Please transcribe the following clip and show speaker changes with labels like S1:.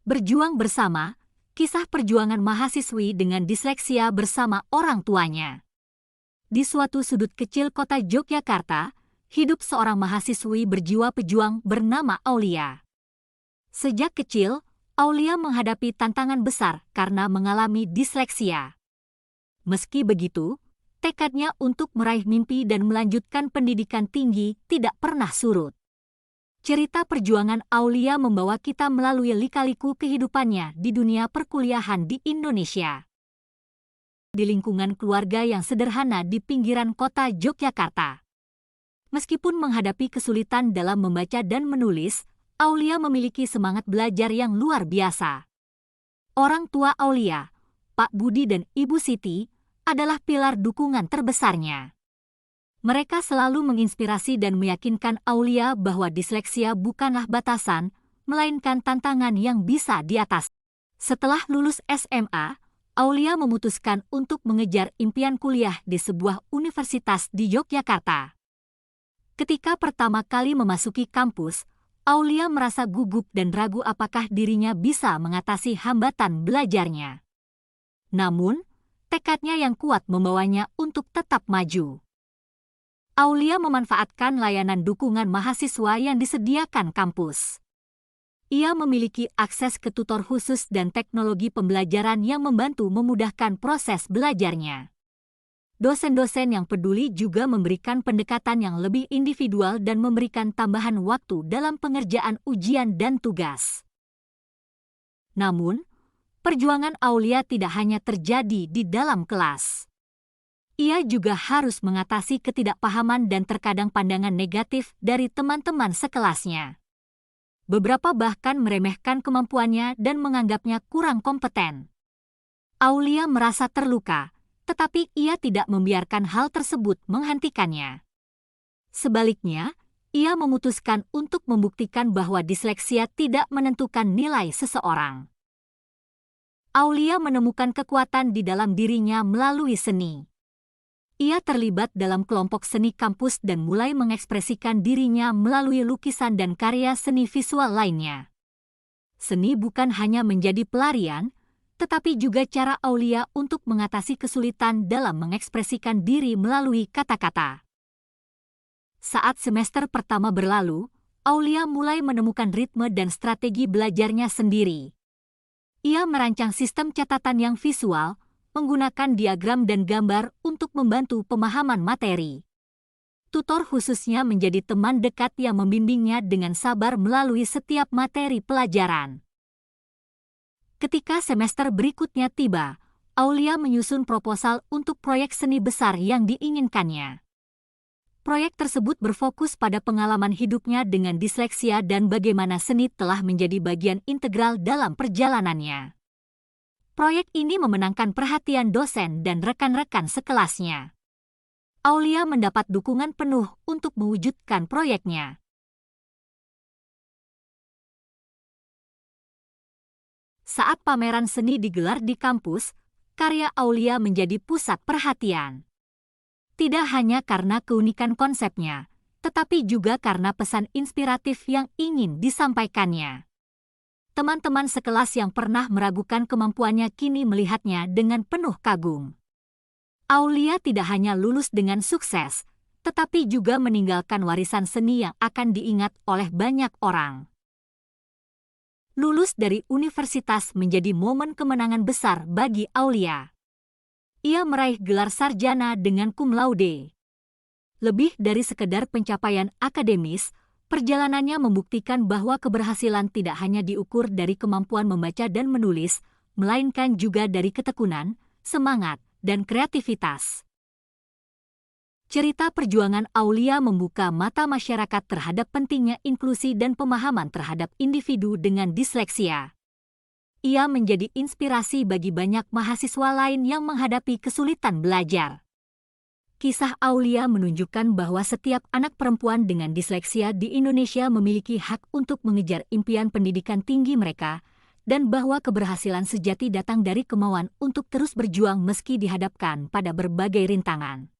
S1: Berjuang bersama, kisah perjuangan mahasiswi dengan disleksia bersama orang tuanya. Di suatu sudut kecil kota Yogyakarta, hidup seorang mahasiswi berjiwa pejuang bernama Aulia. Sejak kecil, Aulia menghadapi tantangan besar karena mengalami disleksia. Meski begitu, tekadnya untuk meraih mimpi dan melanjutkan pendidikan tinggi tidak pernah surut. Cerita perjuangan Aulia membawa kita melalui lika-liku kehidupannya di dunia perkuliahan di Indonesia. Di lingkungan keluarga yang sederhana di pinggiran kota Yogyakarta. Meskipun menghadapi kesulitan dalam membaca dan menulis, Aulia memiliki semangat belajar yang luar biasa. Orang tua Aulia, Pak Budi dan Ibu Siti, adalah pilar dukungan terbesarnya. Mereka selalu menginspirasi dan meyakinkan Aulia bahwa disleksia bukanlah batasan, melainkan tantangan yang bisa diatasi. Setelah lulus SMA, Aulia memutuskan untuk mengejar impian kuliah di sebuah universitas di Yogyakarta. Ketika pertama kali memasuki kampus, Aulia merasa gugup dan ragu apakah dirinya bisa mengatasi hambatan belajarnya. Namun, tekadnya yang kuat membawanya untuk tetap maju. Aulia memanfaatkan layanan dukungan mahasiswa yang disediakan kampus. Ia memiliki akses ke tutor khusus dan teknologi pembelajaran yang membantu memudahkan proses belajarnya. Dosen-dosen yang peduli juga memberikan pendekatan yang lebih individual dan memberikan tambahan waktu dalam pengerjaan ujian dan tugas. Namun, perjuangan Aulia tidak hanya terjadi di dalam kelas. Ia juga harus mengatasi ketidakpahaman dan terkadang pandangan negatif dari teman-teman sekelasnya. Beberapa bahkan meremehkan kemampuannya dan menganggapnya kurang kompeten. Aulia merasa terluka, tetapi ia tidak membiarkan hal tersebut menghentikannya. Sebaliknya, ia memutuskan untuk membuktikan bahwa disleksia tidak menentukan nilai seseorang. Aulia menemukan kekuatan di dalam dirinya melalui seni. Ia terlibat dalam kelompok seni kampus dan mulai mengekspresikan dirinya melalui lukisan dan karya seni visual lainnya. Seni bukan hanya menjadi pelarian, tetapi juga cara Aulia untuk mengatasi kesulitan dalam mengekspresikan diri melalui kata-kata. Saat semester pertama berlalu, Aulia mulai menemukan ritme dan strategi belajarnya sendiri. Ia merancang sistem catatan yang visual, menggunakan diagram dan gambar untuk membantu pemahaman materi. Tutor khususnya menjadi teman dekat yang membimbingnya dengan sabar melalui setiap materi pelajaran. Ketika semester berikutnya tiba, Aulia menyusun proposal untuk proyek seni besar yang diinginkannya. Proyek tersebut berfokus pada pengalaman hidupnya dengan disleksia dan bagaimana seni telah menjadi bagian integral dalam perjalanannya. Proyek ini memenangkan perhatian dosen dan rekan-rekan sekelasnya. Aulia mendapat dukungan penuh untuk mewujudkan proyeknya. Saat pameran seni digelar di kampus, karya Aulia menjadi pusat perhatian. Tidak hanya karena keunikan konsepnya, tetapi juga karena pesan inspiratif yang ingin disampaikannya. Teman-teman sekelas yang pernah meragukan kemampuannya kini melihatnya dengan penuh kagum. Aulia tidak hanya lulus dengan sukses, tetapi juga meninggalkan warisan seni yang akan diingat oleh banyak orang. Lulus dari universitas menjadi momen kemenangan besar bagi Aulia. Ia meraih gelar sarjana dengan cum laude. Lebih dari sekedar pencapaian akademis, perjalanannya membuktikan bahwa keberhasilan tidak hanya diukur dari kemampuan membaca dan menulis, melainkan juga dari ketekunan, semangat, dan kreativitas. Cerita perjuangan Aulia membuka mata masyarakat terhadap pentingnya inklusi dan pemahaman terhadap individu dengan disleksia. Ia menjadi inspirasi bagi banyak mahasiswa lain yang menghadapi kesulitan belajar. Kisah Aulia menunjukkan bahwa setiap anak perempuan dengan disleksia di Indonesia memiliki hak untuk mengejar impian pendidikan tinggi mereka, dan bahwa keberhasilan sejati datang dari kemauan untuk terus berjuang meski dihadapkan pada berbagai rintangan.